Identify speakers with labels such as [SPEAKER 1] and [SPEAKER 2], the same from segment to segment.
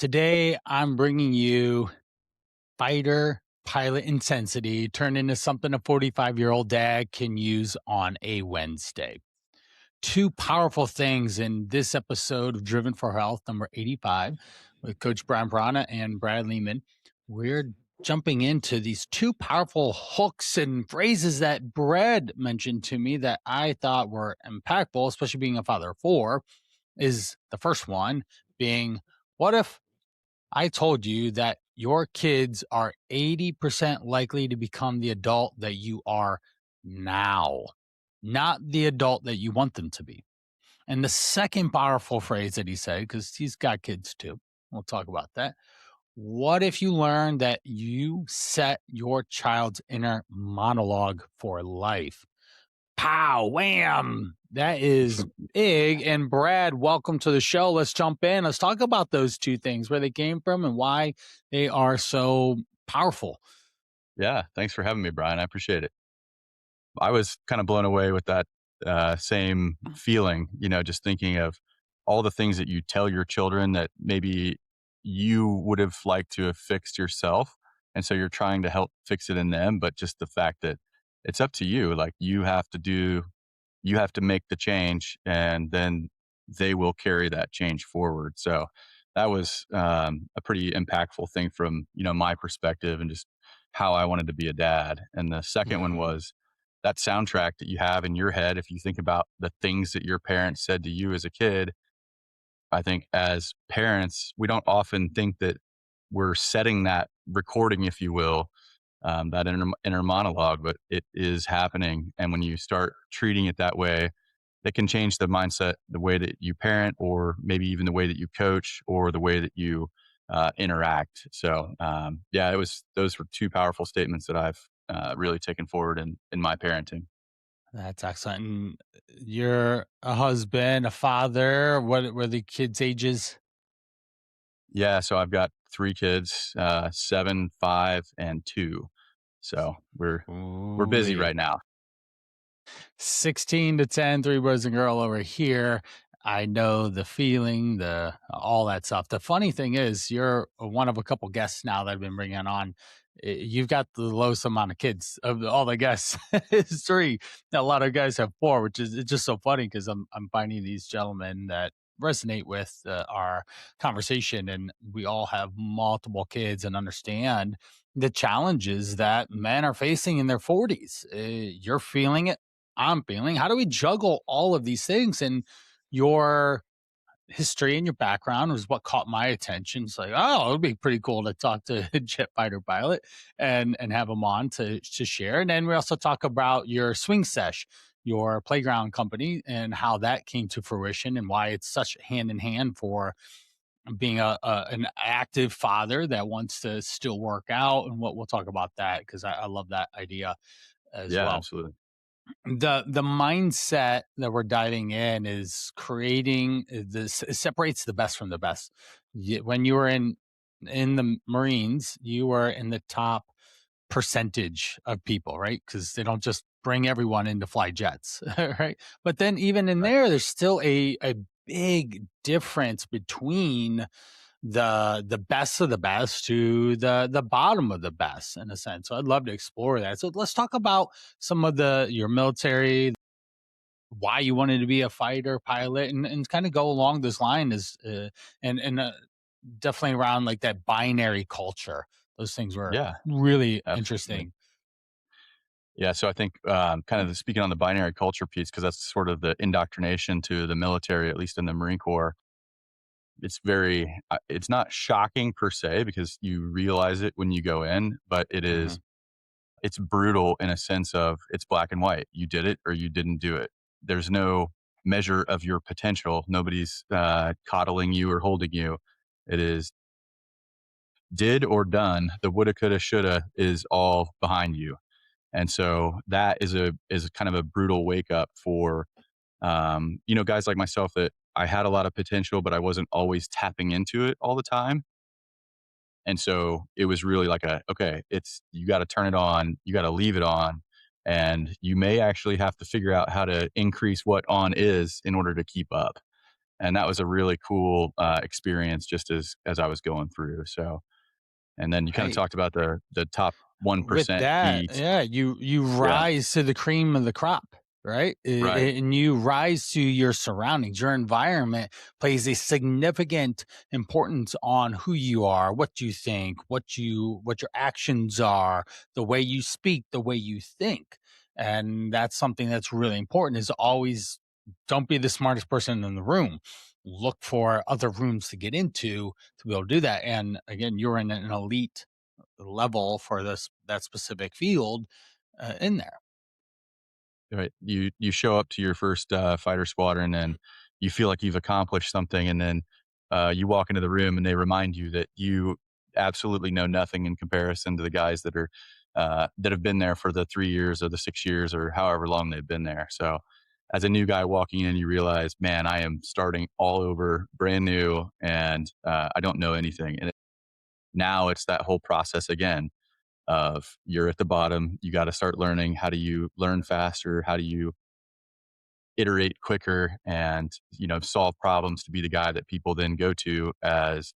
[SPEAKER 1] Today, I'm bringing you fighter pilot intensity turned into something a 45-year-old dad can use on a Wednesday. Two powerful things in this episode of Driven for Health, number 85, with Coach Brian Brana and Brad Lehman. We're jumping into these two powerful hooks and phrases that Brad mentioned to me that I thought were impactful, especially being a father of four. Is the first one being, what if I told you that your kids are 80% likely to become the adult that you are now, not the adult that you want them to be? And the second powerful phrase that he said, because he's got kids too, we'll talk about that. What if you learn that you set your child's inner monologue for life? Pow, wham. That is big. And Brad, welcome to the show. Let's jump in. Let's talk about those two things, where they came from and why they are so powerful.
[SPEAKER 2] Yeah, thanks for having me, Brian. I appreciate it. I was kind of blown away with that same feeling, just thinking of all the things that you tell your children that maybe you would have liked to have fixed yourself. And so you're trying to help fix it in them. But just the fact that it's up to you, like you have to make the change and then they will carry that change forward. So that was a pretty impactful thing from, my perspective and just how I wanted to be a dad. And the second one
[SPEAKER 1] Mhm.
[SPEAKER 2] was that soundtrack that you have in your head. If you think about the things that your parents said to you as a kid, I think as parents, we don't often think that we're setting that recording, if you will, that inner monologue, but it is happening. And when you start treating it that way, it can change the mindset, the way that you parent, or maybe even the way that you coach, or the way that you interact. So, yeah, those were two powerful statements that I've really taken forward in my parenting.
[SPEAKER 1] That's excellent. And you're a husband, a father. What were the kids' ages?
[SPEAKER 2] Yeah, so I've got three kids, 7, 5, and 2. So we're busy
[SPEAKER 1] Ooh,
[SPEAKER 2] right now.
[SPEAKER 1] 16 to 10, three boys and girl over here. I know the feeling, the all that stuff. The funny thing is, you're one of a couple guests now that I've been bringing on. You've got the lowest amount of kids of all the guests. It's three. A lot of guys have four, which is it's just so funny because I'm finding these gentlemen that resonate with our conversation, and we all have multiple kids and understand the challenges that men are facing in their 40s. You're feeling it. I'm feeling. How do we juggle all of these things? And your history and your background was what caught my attention. It's like, oh, it'd be pretty cool to talk to a jet fighter pilot and have him on to share. And then we also talk about your Swingsesh, your playground company, and how that came to fruition and why it's such hand in hand for being a an active father that wants to still work out. And what we'll talk about that because I love that idea as
[SPEAKER 2] Yeah,
[SPEAKER 1] well.
[SPEAKER 2] absolutely.
[SPEAKER 1] The mindset that we're diving in is creating this, it separates the best from the best. When you were in the Marines, you were in the top percentage of people, right? Because they don't just bring everyone in to fly jets, right? But then even in
[SPEAKER 2] Right.
[SPEAKER 1] there's still a big difference between the best of the best to the bottom of the best in a sense. So I'd love to explore that. So let's talk about some of the your military, why you wanted to be a fighter pilot, and kind of go along this line is and definitely around like that binary culture. Those things were
[SPEAKER 2] Yeah,
[SPEAKER 1] really
[SPEAKER 2] absolutely.
[SPEAKER 1] interesting.
[SPEAKER 2] Yeah, so I think, kind of speaking on the binary culture piece, because that's sort of the indoctrination to the military, at least in the Marine Corps. It's not shocking per se because you realize it when you go in, but
[SPEAKER 1] Hmm.
[SPEAKER 2] it's brutal in a sense of it's black and white. You did it or you didn't do it. There's no measure of your potential. Nobody's coddling you or holding you. It is did or done. The woulda, coulda, shoulda is all behind you. And so that is kind of a brutal wake up for guys like myself that I had a lot of potential, but I wasn't always tapping into it all the time. And so it was really like okay, it's you got to turn it on, you got to leave it on, and you may actually have to figure out how to increase what on is in order to keep up. and that was a really cool experience just as I was going through. So, and then you kind of
[SPEAKER 1] Right.
[SPEAKER 2] talked about the top
[SPEAKER 1] With
[SPEAKER 2] 1%
[SPEAKER 1] that,
[SPEAKER 2] beats.
[SPEAKER 1] yeah, you
[SPEAKER 2] Yeah,
[SPEAKER 1] rise to the cream of the crop, right?
[SPEAKER 2] right.
[SPEAKER 1] And you rise to your surroundings. Your environment plays a significant importance on who you are, what you think, what your actions are, the way you speak, the way you think. And that's something that's really important is always don't be the smartest person in the room. Look for other rooms to get into to be able to do that. And again, you're in an elite level for that specific field in there.
[SPEAKER 2] Right. You show up to your first fighter squadron and you feel like you've accomplished something, and then you walk into the room and they remind you that you absolutely know nothing in comparison to the guys that have been there for the 3 years or the 6 years or however long they've been there. So, as a new guy walking in, you realize, man, I am starting all over, brand new, and I don't know anything. And now it's that whole process again of you're at the bottom, you got to start learning. How do you learn faster? How do you iterate quicker and, solve problems to be the guy that people then go to as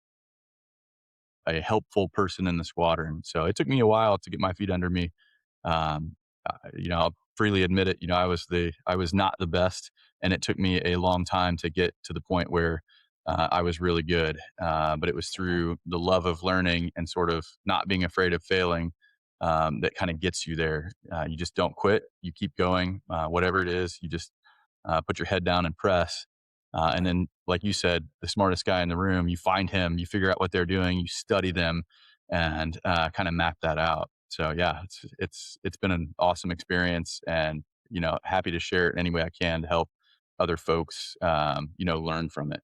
[SPEAKER 2] a helpful person in the squadron? So it took me a while to get my feet under me. I'll freely admit it. I was not the best, and it took me a long time to get to the point where I was really good. But it was through the love of learning and sort of not being afraid of failing that kind of gets you there. You just don't quit. You keep going, whatever it is. You just put your head down and press. And
[SPEAKER 1] Right.
[SPEAKER 2] then, like you said, the smartest guy in the room, you find him, you figure out what they're doing, you study them, and kind of map that out. So yeah, it's been an awesome experience, and happy to share it any way I can to help other folks, learn from it.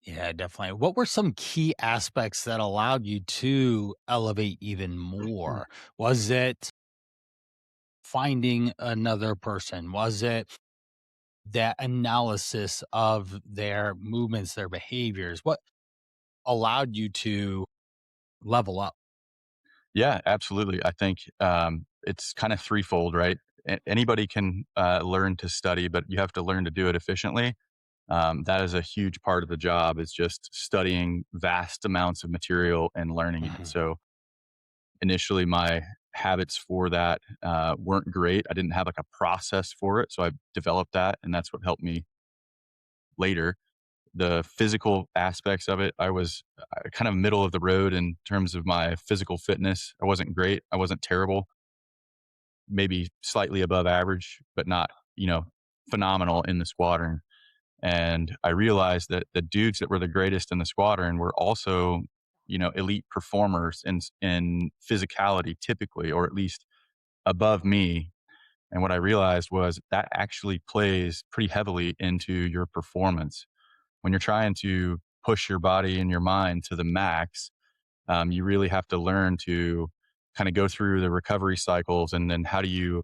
[SPEAKER 1] Yeah, definitely. What were some key aspects that allowed you to elevate even more? Was it finding another person? Was it that analysis of their movements, their behaviors? What allowed you to level up?
[SPEAKER 2] Yeah, absolutely. I think it's kind of threefold, right? Anybody can learn to study, but you have to learn to do it efficiently. That is a huge part of the job, is just studying vast amounts of material and learning it.
[SPEAKER 1] Mhm.
[SPEAKER 2] So initially, my habits for that weren't great. I didn't have like a process for it, so I developed that, and that's what helped me later. The physical aspects of it, I was kind of middle of the road in terms of my physical fitness. I wasn't great. I wasn't terrible. Maybe slightly above average, but not phenomenal in the squadron. And I realized that the dudes that were the greatest in the squadron were also, elite performers in physicality typically, or at least above me. And what I realized was that actually plays pretty heavily into your performance. When you're trying to push your body and your mind to the max, you really have to learn to kind of go through the recovery cycles, and then how do you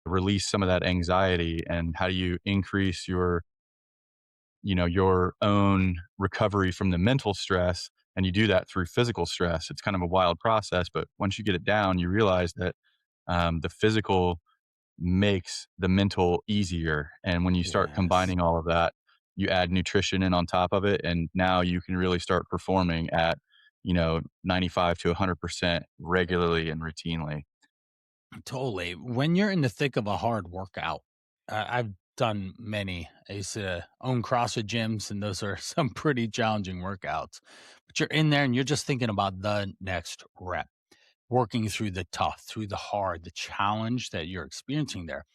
[SPEAKER 2] release some of that anxiety, and how do you increase your own recovery from the mental stress, and you do that through physical stress. It's kind of a wild process, but once you get it down, you realize that the physical makes the mental easier. And when you start
[SPEAKER 1] Yes.
[SPEAKER 2] combining all of that, you add nutrition in on top of it, and now you can really start performing at 95 to 100% regularly and routinely.
[SPEAKER 1] Totally. When you're in the thick of a hard workout, I've done many. I used to own CrossFit gyms, and those are some pretty challenging workouts. But you're in there and you're just thinking about the next rep, working through the tough, through the hard, the challenge that you're experiencing there.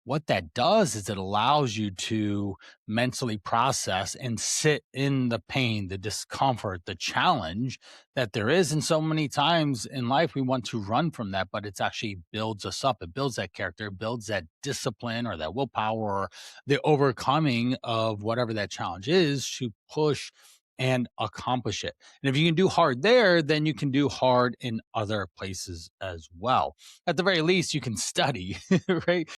[SPEAKER 1] What that does is it allows you to mentally process and sit in the pain, the discomfort, the challenge that there is. And so many times in life, we want to run from that, but it's actually builds us up. It builds that character, it builds that discipline or that willpower or the overcoming of whatever that challenge is to push and accomplish it. And if you can do hard there, then you can do hard in other places as well. At the very least, you can study, right?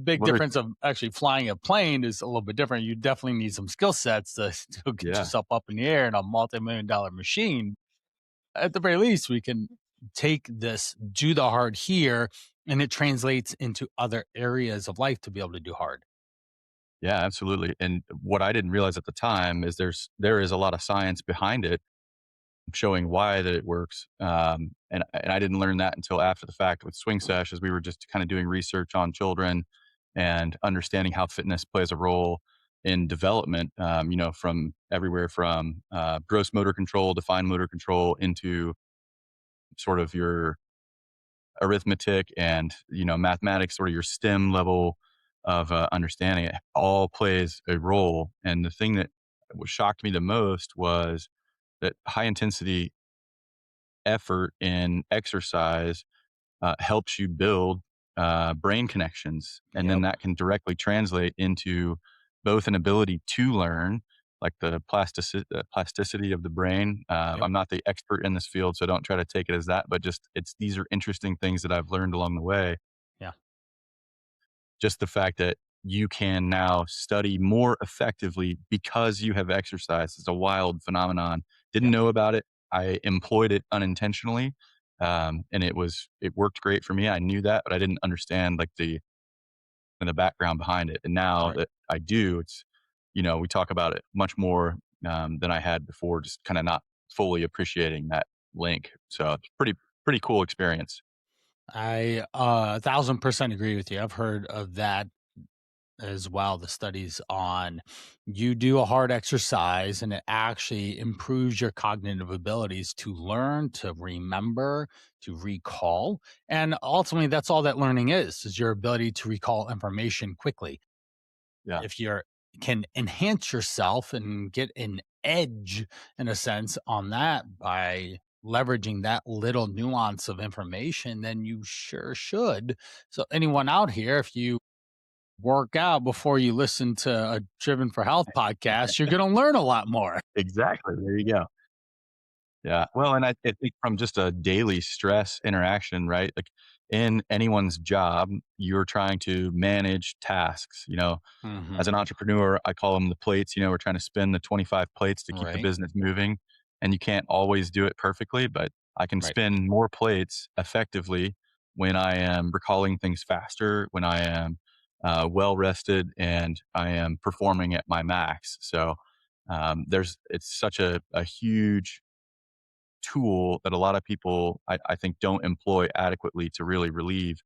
[SPEAKER 1] Big
[SPEAKER 2] What are
[SPEAKER 1] difference of actually flying a plane is a little bit different. You definitely need some skill sets to to get
[SPEAKER 2] Yeah.
[SPEAKER 1] yourself up in the air in a multi-million dollar machine. At the very least, we can take this, do the hard here, and it translates into other areas of life to be able to do hard.
[SPEAKER 2] Yeah, absolutely. And what I didn't realize at the time is there is a lot of science behind it showing why that it works. And I didn't learn that until after the fact with Swingsesh, as we were just kind of doing research on children and understanding how fitness plays a role in development. From everywhere from gross motor control, defined motor control, into sort of your arithmetic and mathematics, sort of your STEM level of understanding. It all plays a role. And the thing that what shocked me the most was that high intensity effort in exercise helps you build brain connections. And then
[SPEAKER 1] Yep.
[SPEAKER 2] that can directly translate into both an ability to learn, like the plasticity of the brain.
[SPEAKER 1] Yep.
[SPEAKER 2] I'm not the expert in this field, so don't try to take it as that, but just these are interesting things that I've learned along the way.
[SPEAKER 1] Yeah.
[SPEAKER 2] Just the fact that you can now study more effectively because you have exercised is a wild phenomenon. Didn't
[SPEAKER 1] Yeah.
[SPEAKER 2] know about it. I employed it unintentionally, and it worked great for me. I knew that, but I didn't understand like the background behind it. And now
[SPEAKER 1] Right.
[SPEAKER 2] that I do, it's we talk about it much more than I had before. Just kind of not fully appreciating that link. So it's pretty cool experience.
[SPEAKER 1] I 1,000% agree with you. I've heard of that as well. The studies on you do a hard exercise and it actually improves your cognitive abilities to learn, to remember, to recall. And ultimately, that's all that learning is your ability to recall information quickly.
[SPEAKER 2] Yeah.
[SPEAKER 1] If you're can enhance yourself and get an edge in a sense on that by leveraging that little nuance of information, then you sure should. So anyone out here, if you work out before you listen to a Driven for Health podcast, you're going to learn a lot more.
[SPEAKER 2] Exactly. There you go. Yeah. Well, and I think from just a daily stress interaction, right? Like in anyone's job, you're trying to manage tasks. As
[SPEAKER 1] Hmm.
[SPEAKER 2] an entrepreneur, I call them the plates. We're trying to spin the 25 plates to keep the
[SPEAKER 1] Right.
[SPEAKER 2] business moving. And you can't always do it perfectly, but I can
[SPEAKER 1] Right.
[SPEAKER 2] spin more plates effectively when I am recalling things faster, when I am well rested, and I am performing at my max. So it's such a huge tool that a lot of people I think don't employ adequately to really relieve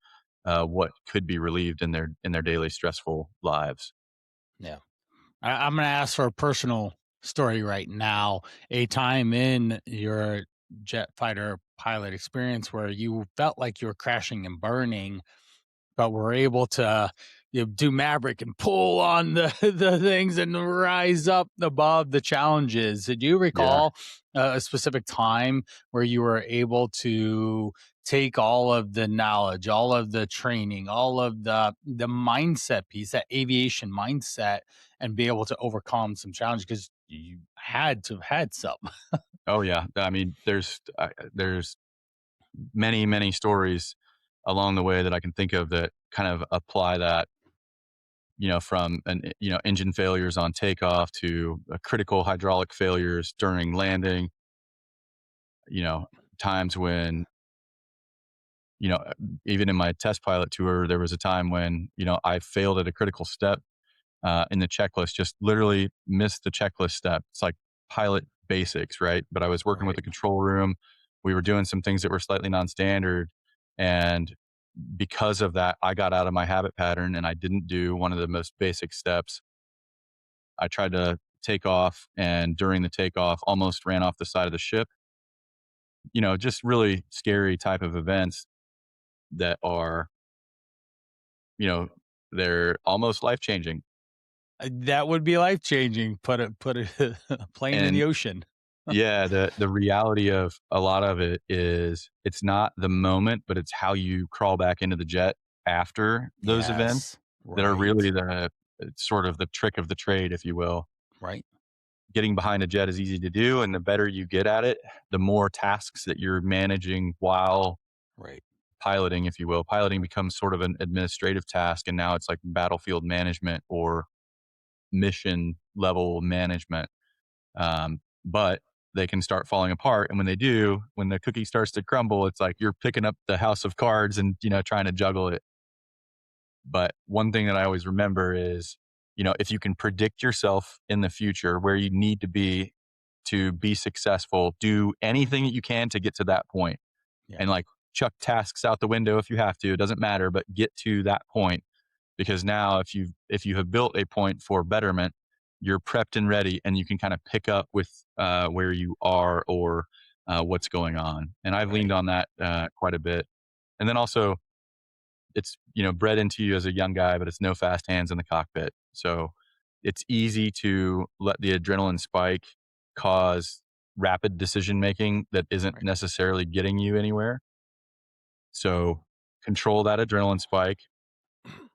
[SPEAKER 2] what could be relieved in their daily stressful lives.
[SPEAKER 1] Yeah. I'm going to ask for a personal story right now. A time in your jet fighter pilot experience where you felt like you were crashing and burning, but we're able to do Maverick and pull on the the things and rise up above the challenges. Did you
[SPEAKER 2] Yeah.
[SPEAKER 1] recall a specific time where you were able to take all of the knowledge, all of the training, all of the mindset piece, that aviation mindset, and be able to overcome some challenges because you had to have had some?
[SPEAKER 2] Oh yeah. I mean, there's many stories along the way that I can think of that kind of apply that. From engine failures on takeoff to critical hydraulic failures during landing. You know, times when you know, even in my test pilot tour, there was a time when I failed at a critical step in the checklist, just literally missed the checklist step. It's like pilot basics, right? But I was working with
[SPEAKER 1] Right.
[SPEAKER 2] the control room. We were doing some things that were slightly non-standard. And because of that, I got out of my habit pattern and I didn't do one of the most basic steps. I tried to take off and during the takeoff almost ran off the side of the ship. Just really scary type of events that are, you know, they're almost life changing.
[SPEAKER 1] That would be life changing. A plane in
[SPEAKER 2] And
[SPEAKER 1] the ocean.
[SPEAKER 2] yeah, the reality of a lot of it is it's not the moment, but it's how you crawl back into the jet after those events
[SPEAKER 1] Yes.
[SPEAKER 2] that are really
[SPEAKER 1] Right.
[SPEAKER 2] it's sort of the trick of the trade, if you will.
[SPEAKER 1] Right.
[SPEAKER 2] Getting behind a jet is easy to do, and the better you get at it, the more tasks that you're managing while
[SPEAKER 1] Right.
[SPEAKER 2] piloting, if you will. Piloting becomes sort of an administrative task, and now it's like battlefield management or mission level management. But they can start falling apart. And when they do, when the cookie starts to crumble, it's like you're picking up the house of cards and, trying to juggle it. But one thing that I always remember is if you can predict yourself in the future where you need to be successful, do anything that you can to get to that point,
[SPEAKER 1] Yeah.
[SPEAKER 2] and like chuck tasks out the window if you have to. It doesn't matter, but get to that point, because now if you have built a point for betterment, you're prepped and ready, and you can kind of pick up with where you are, or what's going on. And I've leaned
[SPEAKER 1] Right.
[SPEAKER 2] on that quite a bit. And then also, it's bred into you as a young guy, but it's no fast hands in the cockpit. So it's easy to let the adrenaline spike cause rapid decision making that isn't
[SPEAKER 1] Right.
[SPEAKER 2] necessarily getting you anywhere. So control that adrenaline spike,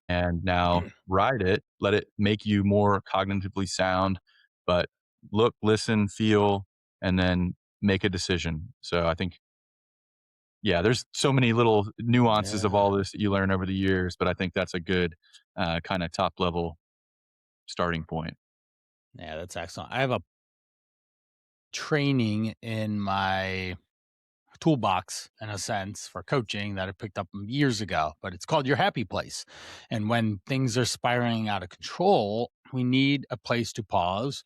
[SPEAKER 2] and now ride it. Let it make you more cognitively sound, but look, listen, feel, and then make a decision. So I think, yeah, there's so many little nuances of
[SPEAKER 1] Yeah.
[SPEAKER 2] all this that you learn over the years, but I think that's a good kind of top level starting point.
[SPEAKER 1] Yeah, that's excellent. I have a training in my toolbox in a sense for coaching that I picked up years ago, but it's called your happy place. And when things are spiraling out of control, we need a place to pause,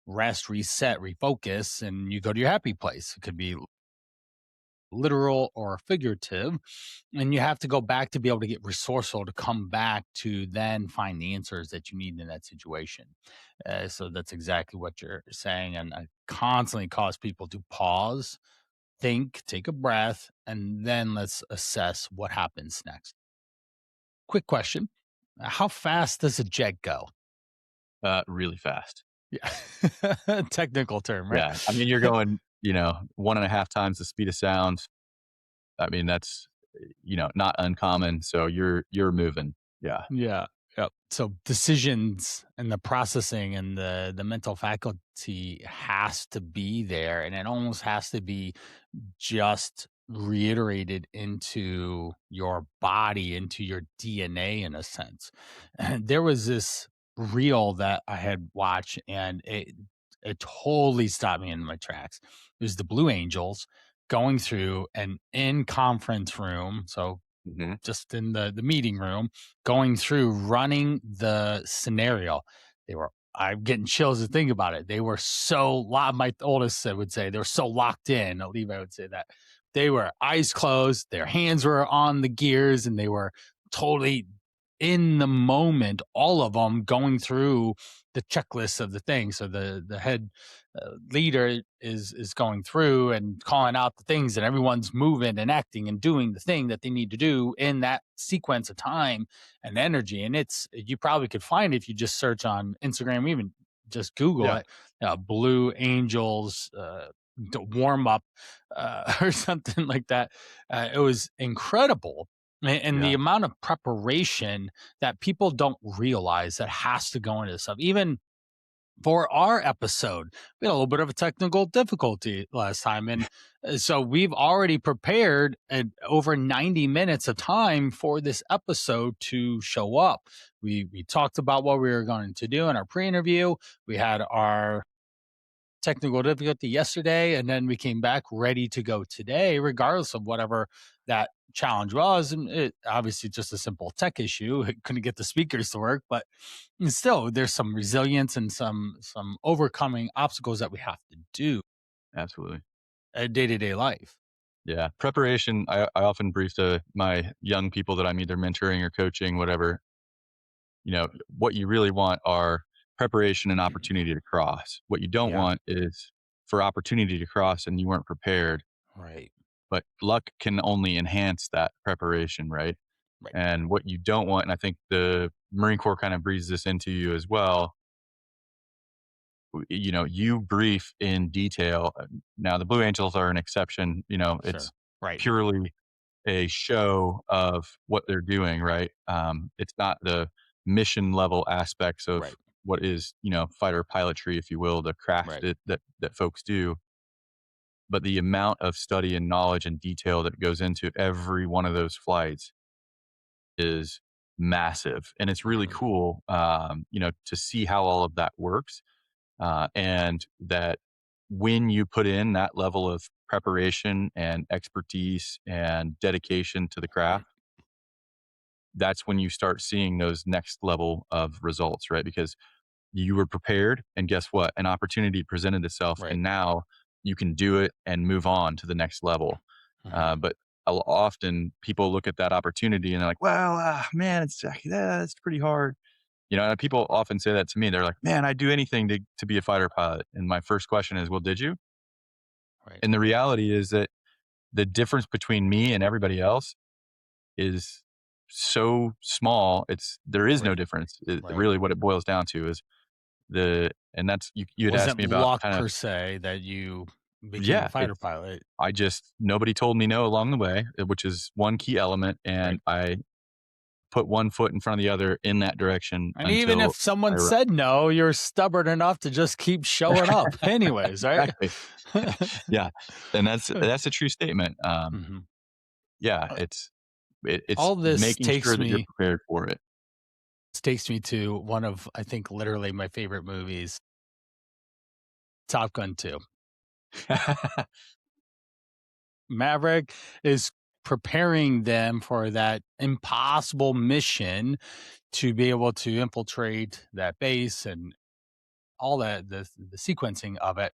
[SPEAKER 1] rest, reset, refocus, and you go to your happy place. It could be literal or figurative. And you have to go back to be able to get resourceful to come back to then find the answers that you need in that situation. So that's exactly what you're saying. And I constantly cause people to pause, think, take a breath, and then let's assess what happens next. Quick question. How fast does a jet go?
[SPEAKER 2] Really fast.
[SPEAKER 1] Yeah. Technical term, right?
[SPEAKER 2] Yeah. I mean, you're going, one and a half times the speed of sound. I mean, that's, not uncommon. So you're moving. Yeah.
[SPEAKER 1] Yeah. Yep. So decisions and the processing and the mental faculty has to be there, and it almost has to be just reiterated into your body, into your DNA in a sense. And there was this reel that I had watched, and it totally stopped me in my tracks. It was the Blue Angels going through an in conference room. So
[SPEAKER 2] Hmm.
[SPEAKER 1] just in the meeting room, going through running the scenario. They were I'm getting chills to think about it. They were so my oldest would say they were so locked in. Levi would say that they were eyes closed, their hands were on the gears, and they were totally in the moment. All of them going through the checklist of the thing. So the head leader is going through and calling out the things, and everyone's moving and acting and doing the thing that they need to do in that sequence of time and energy. And it's you probably could find it if you just search on Instagram, even just Google
[SPEAKER 2] Yeah.
[SPEAKER 1] it, Blue Angels warm up or something like that. It was incredible. And the
[SPEAKER 2] Yeah.
[SPEAKER 1] amount of preparation that people don't realize that has to go into this stuff. Even for our episode, we had a little bit of a technical difficulty last time. And so we've already prepared over 90 minutes of time for this episode to show up. We talked about what we were going to do in our pre interview. We had our technical difficulty yesterday, and then we came back ready to go today, regardless of whatever that challenge was. And it obviously just a simple tech issue. It couldn't get the speakers to work, but still there's some resilience and some overcoming obstacles that we have to do
[SPEAKER 2] Absolutely.
[SPEAKER 1] day-to-day life.
[SPEAKER 2] Yeah. Preparation. I often brief to my young people that I'm either mentoring or coaching, whatever. What you really want are preparation and opportunity to cross. What you don't
[SPEAKER 1] Yeah.
[SPEAKER 2] want is for opportunity to cross and you weren't prepared,
[SPEAKER 1] Right.
[SPEAKER 2] but luck can only enhance that preparation, right?
[SPEAKER 1] Right.
[SPEAKER 2] And what you don't want, and I think the Marine Corps kind of breathes this into you as well, you brief in detail. Now, the Blue Angels are an exception. It's
[SPEAKER 1] Sure. Right.
[SPEAKER 2] purely a show of what they're doing, right? It's not the mission level aspects of
[SPEAKER 1] Right.
[SPEAKER 2] what is, fighter pilotry, if you will, the craft
[SPEAKER 1] Right.
[SPEAKER 2] that folks do. But the amount of study and knowledge and detail that goes into every one of those flights is massive. And it's really
[SPEAKER 1] Mhm.
[SPEAKER 2] cool, to see how all of that works. And that when you put in that level of preparation and expertise and dedication to the craft, that's when you start seeing those next level of results, right? Because you were prepared, and guess what? An opportunity presented itself,
[SPEAKER 1] Right.
[SPEAKER 2] and now you can do it and move on to the next level.
[SPEAKER 1] Mhm.
[SPEAKER 2] But often people look at that opportunity and they're like, "Well, man, it's pretty hard." And people often say that to me. They're like, "Man, I'd do anything to be a fighter pilot." And my first question is, "Well, did you?"
[SPEAKER 1] Right.
[SPEAKER 2] And the reality is that the difference between me and everybody else is so small. There is no
[SPEAKER 1] Right.
[SPEAKER 2] difference.
[SPEAKER 1] Right.
[SPEAKER 2] Really, what it boils down to is and that's you had asked
[SPEAKER 1] Wasn't
[SPEAKER 2] me about
[SPEAKER 1] luck
[SPEAKER 2] kind of
[SPEAKER 1] per se that you became a
[SPEAKER 2] yeah.
[SPEAKER 1] fighter pilot.
[SPEAKER 2] I just nobody told me no along the way, which is one key element,
[SPEAKER 1] Right.
[SPEAKER 2] and I put one foot in front of the other in that direction
[SPEAKER 1] And even
[SPEAKER 2] until
[SPEAKER 1] if someone
[SPEAKER 2] I
[SPEAKER 1] said no, you're stubborn enough to just keep showing up anyways, right?
[SPEAKER 2] exactly. Yeah, and that's a true statement.
[SPEAKER 1] Mhm.
[SPEAKER 2] Yeah,
[SPEAKER 1] Uh,
[SPEAKER 2] it's
[SPEAKER 1] all this
[SPEAKER 2] making sure
[SPEAKER 1] takes
[SPEAKER 2] that you're
[SPEAKER 1] me
[SPEAKER 2] prepared for it.
[SPEAKER 1] takes me to one of, I think, literally my favorite movies, Top Gun 2. Maverick is preparing them for that impossible mission to be able to infiltrate that base and all that, the sequencing of it.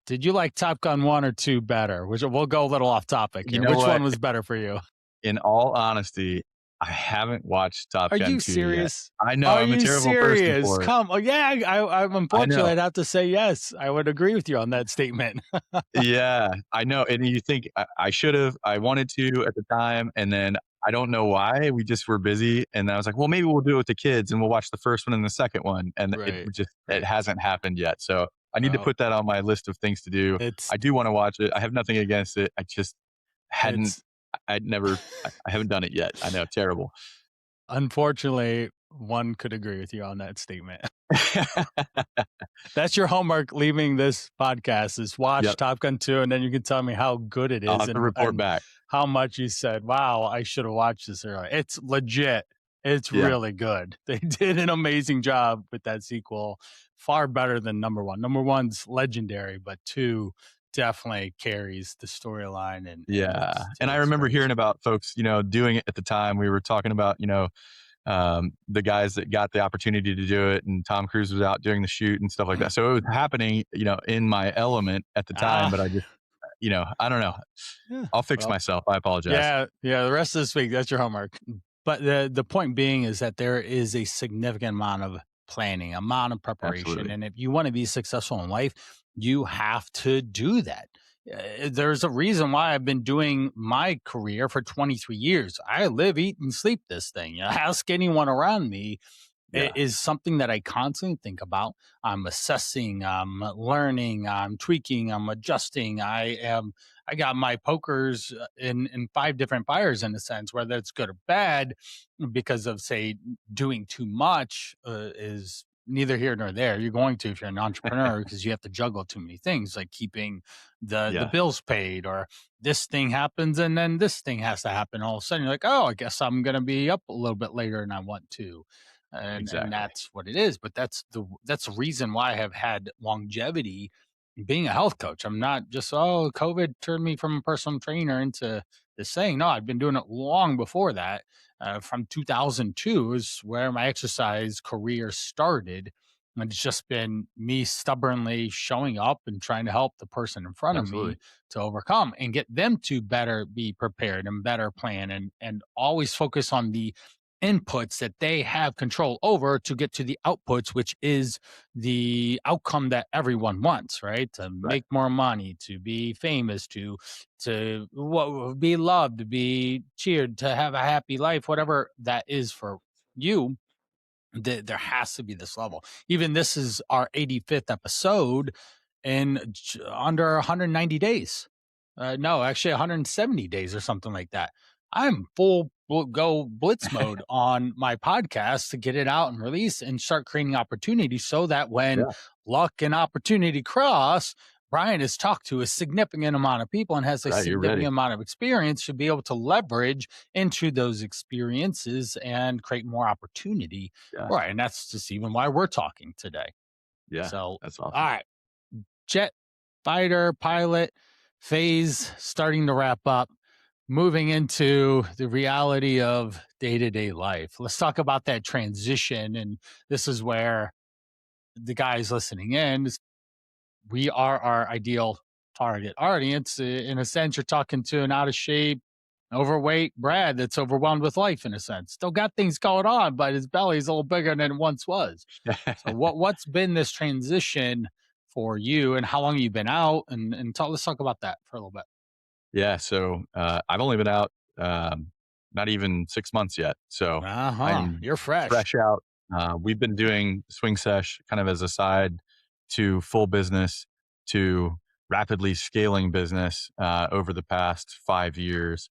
[SPEAKER 1] Did you like Top Gun 1 or 2 better? Which we'll go a little off topic
[SPEAKER 2] You
[SPEAKER 1] here.
[SPEAKER 2] know
[SPEAKER 1] Which
[SPEAKER 2] what?
[SPEAKER 1] one was better for you?
[SPEAKER 2] In all honesty, I haven't watched Top
[SPEAKER 1] Are
[SPEAKER 2] Gun
[SPEAKER 1] you
[SPEAKER 2] 2 yet.
[SPEAKER 1] serious?
[SPEAKER 2] I know,
[SPEAKER 1] Are
[SPEAKER 2] I'm a
[SPEAKER 1] you
[SPEAKER 2] terrible person
[SPEAKER 1] serious?
[SPEAKER 2] for it.
[SPEAKER 1] Come on. Yeah, I'm
[SPEAKER 2] I
[SPEAKER 1] unfortunately
[SPEAKER 2] know.
[SPEAKER 1] I'd have to say yes. I would agree with you on that statement.
[SPEAKER 2] Yeah, I know, and you think I should've, I wanted to at the time, and then I don't know why, we just were busy, and I was like, "Well, maybe we'll do it with the kids, and we'll watch the first one and the second one," and
[SPEAKER 1] Right.
[SPEAKER 2] it
[SPEAKER 1] Right.
[SPEAKER 2] hasn't happened yet, so I need to
[SPEAKER 1] Well,
[SPEAKER 2] put that on my list of things to do.
[SPEAKER 1] it's
[SPEAKER 2] I do wanna watch it, I have nothing against it, I just hadn't
[SPEAKER 1] it's
[SPEAKER 2] I'd never I haven't done it yet. I know, terrible.
[SPEAKER 1] unfortunately, one could agree with you on that statement. That's your homework leaving this podcast is watch
[SPEAKER 2] Yep,
[SPEAKER 1] Top Gun 2, and then you can tell me how good it
[SPEAKER 2] I'll
[SPEAKER 1] is
[SPEAKER 2] have to report
[SPEAKER 1] and
[SPEAKER 2] back.
[SPEAKER 1] how much you said, "Wow, I should have watched this earlier." It's legit. It's
[SPEAKER 2] Yeah,
[SPEAKER 1] really good. They did an amazing job with that sequel, far better than number 1. Number 1's legendary, but 2 definitely carries the storyline and
[SPEAKER 2] yeah,
[SPEAKER 1] it's
[SPEAKER 2] and I
[SPEAKER 1] it's
[SPEAKER 2] remember
[SPEAKER 1] great.
[SPEAKER 2] hearing about folks, doing it at the time. We were talking about, the guys that got the opportunity to do it, and Tom Cruise was out doing the shoot and stuff like that. So it was happening, in my element at the time,
[SPEAKER 1] Ah,
[SPEAKER 2] but I just, I don't know.
[SPEAKER 1] yeah,
[SPEAKER 2] I'll fix
[SPEAKER 1] well
[SPEAKER 2] myself. I apologize.
[SPEAKER 1] yeah, yeah, the rest of this week, that's your homework. But the point being is that there is a significant amount of planning, amount of preparation,
[SPEAKER 2] Absolutely.
[SPEAKER 1] and if you wanna be successful in life, you have to do that. There's a reason why I've been doing my career for 23 years. I live, eat, and sleep this thing. Ask anyone around me, it
[SPEAKER 2] Yeah,
[SPEAKER 1] is something that I constantly think about. I'm assessing, I'm learning, I'm tweaking, I'm adjusting. I got my pokers in 5 different fires in a sense, whether it's good or bad, because of say doing too much is neither here nor there. You're going to if you're an entrepreneur because you have to juggle too many things, like keeping the
[SPEAKER 2] yeah,
[SPEAKER 1] bills paid, or this thing happens and then this thing has to happen. All of a sudden, you're like, oh, I guess I'm gonna be up a little bit later than I want to, and
[SPEAKER 2] exactly.
[SPEAKER 1] that's what it is. But that's the reason why I have had longevity being a health coach. I'm not just, oh, COVID turned me from a personal trainer into this thing. No, I've been doing it long before that. From 2002 is where my exercise career started. And it's just been me stubbornly showing up and trying to help the person in front of me
[SPEAKER 2] Absolutely.
[SPEAKER 1] to overcome and get them to better be prepared and better plan and always focus on the inputs that they have control over to get to the outputs, which is the outcome that everyone wants, right? To
[SPEAKER 2] Right.
[SPEAKER 1] make more money, to be famous, be loved, to be cheered, to have a happy life, whatever that is for you. There has to be this level. Even this is our 85th episode in under 190 days. No, actually 170 days or something like that. I'm full go blitz mode on my podcast to get it out and release and start creating opportunities so that when
[SPEAKER 2] Yeah.
[SPEAKER 1] luck and opportunity cross, Brian has talked to a significant amount of people and has a
[SPEAKER 2] Right. You're
[SPEAKER 1] significant
[SPEAKER 2] ready.
[SPEAKER 1] amount of experience to be able to leverage into those experiences and create more opportunity.
[SPEAKER 2] Yeah.
[SPEAKER 1] Right. And that's just even why we're talking today.
[SPEAKER 2] Yeah.
[SPEAKER 1] So,
[SPEAKER 2] That's
[SPEAKER 1] all
[SPEAKER 2] awesome.
[SPEAKER 1] right, jet fighter pilot phase starting to wrap up. moving into the reality of day-to-day life, let's talk about that transition. And this is where the guys listening in, we are our ideal target audience. In a sense, you're talking to an out of shape, overweight Brad that's overwhelmed with life. In a sense, still got things going on, but his belly's a little bigger than it once was. So, what's been this transition for you, and how long have you been out? And let's talk about that for a little bit.
[SPEAKER 2] Yeah, so, I've only been out, not even 6 months yet, so
[SPEAKER 1] Uh huh.
[SPEAKER 2] I'm
[SPEAKER 1] You're fresh,
[SPEAKER 2] fresh out. We've been doing Swingsesh kind of as a side to full business, to rapidly scaling business, over the past 5 years,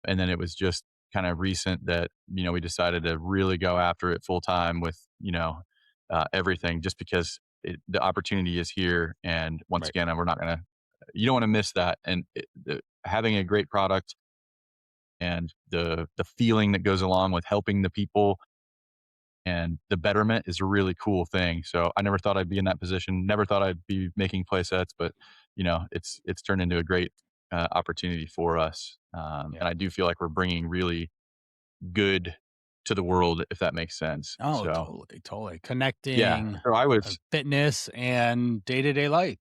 [SPEAKER 2] and then it was just kinda recent that, we decided to really go after it full time with, everything just because the opportunity is here, and once
[SPEAKER 1] right?
[SPEAKER 2] again, we're not gonna you don't wanna miss that, and having a great product and the feeling that goes along with helping the people and the betterment is a really cool thing. So I never thought I'd be in that position. Never thought I'd be making play sets, but it's turned into a great opportunity for us.
[SPEAKER 1] Yeah.
[SPEAKER 2] And I do feel like we're bringing really good to the world, if that makes sense.
[SPEAKER 1] Oh,
[SPEAKER 2] So
[SPEAKER 1] totally, totally.
[SPEAKER 2] yeah,
[SPEAKER 1] Connecting
[SPEAKER 2] so I was
[SPEAKER 1] fitness and day-to-day life.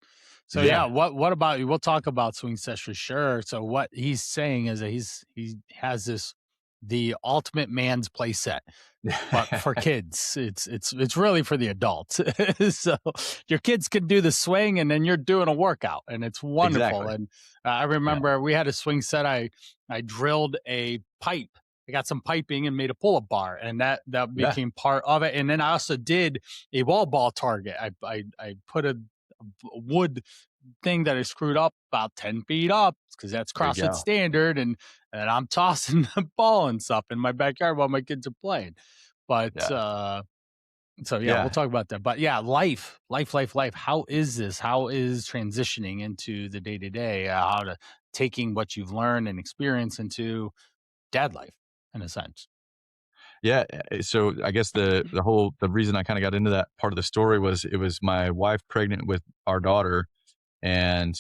[SPEAKER 1] So yeah,
[SPEAKER 2] yeah.
[SPEAKER 1] what about you? We'll talk about swing sesh for sure. So what he's saying is that he has this the ultimate man's play set, but for kids. It's really for the adults. So your kids can do the swing and then you're doing a workout and it's wonderful.
[SPEAKER 2] Exactly.
[SPEAKER 1] And I
[SPEAKER 2] Yeah.
[SPEAKER 1] remember we had a swing set. I drilled a pipe. I got some piping and made a pull-up bar, and that
[SPEAKER 2] Yeah.
[SPEAKER 1] became part of it. And then I also did a wall ball target. I put a wood thing that I screwed up about 10 feet up because that's
[SPEAKER 2] There you
[SPEAKER 1] CrossFit
[SPEAKER 2] go.
[SPEAKER 1] standard. And I'm tossing the ball and stuff in my backyard while my kids are playing. But
[SPEAKER 2] Yeah.
[SPEAKER 1] so yeah, we'll
[SPEAKER 2] Yeah.
[SPEAKER 1] talk about that. But yeah, life. How is this? How is transitioning into the day to day? How to taking what you've learned and experience into dad life in a sense.
[SPEAKER 2] Yeah, so I guess the reason I kinda got into that part of the story was it was my wife pregnant with our daughter, and,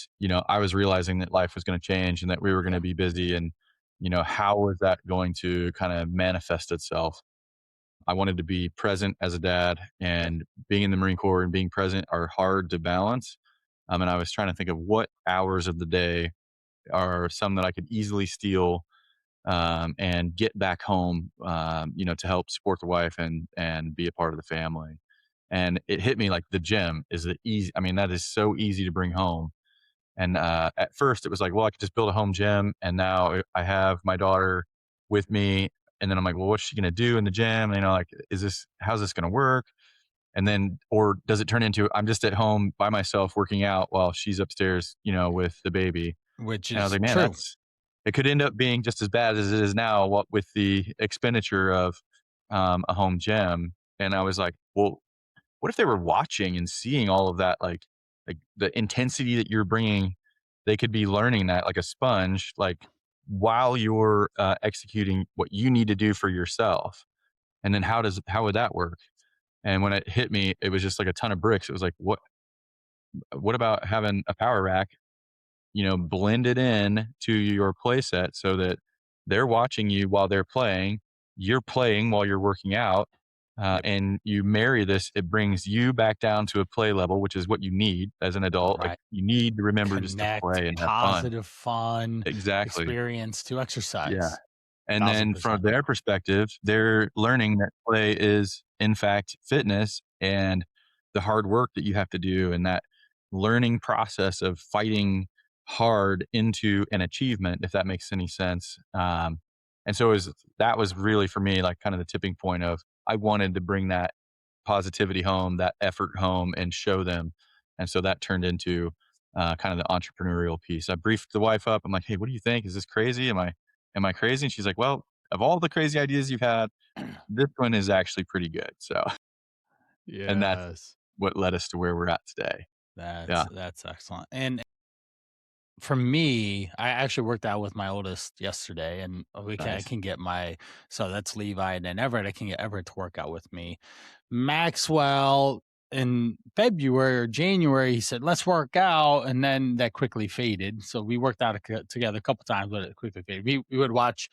[SPEAKER 2] I was realizing that life was gonna change and that we were
[SPEAKER 1] Yeah.
[SPEAKER 2] gonna be busy and, how was that going to kinda manifest itself? I wanted to be present as a dad,
[SPEAKER 1] Yep.
[SPEAKER 2] and being in the Marine Corps and being present are hard to balance, and I was trying to think of what hours of the day are some that I could easily steal and get back home, to help support the wife and be a part of the family. And it hit me like the gym is the easy. I mean, that is so easy to bring home. And at first, it was like, well, I could just build a home gym, and now I have my daughter with me. And then I'm like, well, what's she gonna do in the gym? Like, how's this gonna work? And then, or does it turn into I'm just at home by myself working out while she's upstairs, with the baby?
[SPEAKER 1] Which
[SPEAKER 2] And I was
[SPEAKER 1] is
[SPEAKER 2] like, "Man,
[SPEAKER 1] true.
[SPEAKER 2] that's it could end up being just as bad as it is now, what with the expenditure of, a home gym." And I was like, "Well, what if they were watching and seeing all of that, like, the intensity that you're bringing, they could be learning that like a sponge, like, while you're, executing what you need to do for yourself, and then how would that work?" And when it hit me, it was just like a ton of bricks. It was like, what about having a power rack blend it in to your play set so that they're watching you while they're playing, you're playing while you're working out,
[SPEAKER 1] Yep.
[SPEAKER 2] and you marry this, it brings you back down to a play level, which is what you need as an adult. Like
[SPEAKER 1] Right.
[SPEAKER 2] you need to remember just to
[SPEAKER 1] Connect,
[SPEAKER 2] play and have fun.
[SPEAKER 1] positive, fun
[SPEAKER 2] Exactly.
[SPEAKER 1] experience to
[SPEAKER 2] Yeah.
[SPEAKER 1] exercise.
[SPEAKER 2] And
[SPEAKER 1] Thousand
[SPEAKER 2] then from
[SPEAKER 1] percent.
[SPEAKER 2] their perspective, they're learning that play is in fact fitness and the hard work that you have to do and that learning process of fighting hard into an achievement, if that makes any sense. And so that was really for me like kind of the tipping point of I wanted to bring that positivity home, that effort home, and show them. And so that turned into kind of the entrepreneurial piece. I briefed the wife up. I'm like, "Hey, what do you think? Is this crazy? Am I crazy?" And she's like, "Well, of all the crazy ideas you've had, this one is actually pretty good." So, and that's
[SPEAKER 1] Yes.
[SPEAKER 2] what led us to where we're at today.
[SPEAKER 1] That's
[SPEAKER 2] Yeah,
[SPEAKER 1] that's excellent. And for me, I actually worked out with my oldest yesterday, and I
[SPEAKER 2] nice.
[SPEAKER 1] can get my so that's Levi, and then Everett. I can get Everett to work out with me. Maxwell. in February or January, he said, "Let's work out," and then that quickly faded. So we worked out together a couple times, but it quickly faded. We would watch.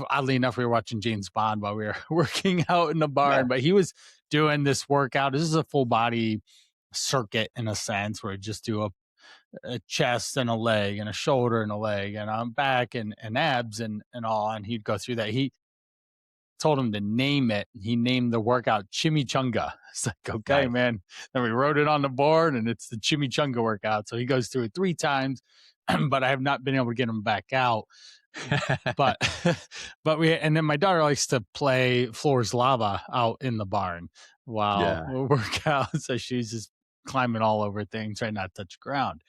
[SPEAKER 1] Oddly enough, we were watching James Bond while we were working out in the
[SPEAKER 2] Yeah,
[SPEAKER 1] barn. But he was doing this workout. This is a full body circuit in a sense, where we just do a chest and a leg and a shoulder and a leg and a back and abs and all. And he'd go through that. He told him to name it. He named the workout Chimichunga. It's like, okay,
[SPEAKER 2] nice.
[SPEAKER 1] man. Then we wrote it on the board and it's the Chimichunga workout. So he goes through it 3 times, but I have not been able to get him back out. But and then my daughter likes to play floors lava out in the barn while
[SPEAKER 2] Yeah,
[SPEAKER 1] we work out. So she's just climbing all over things, trying not to touch ground.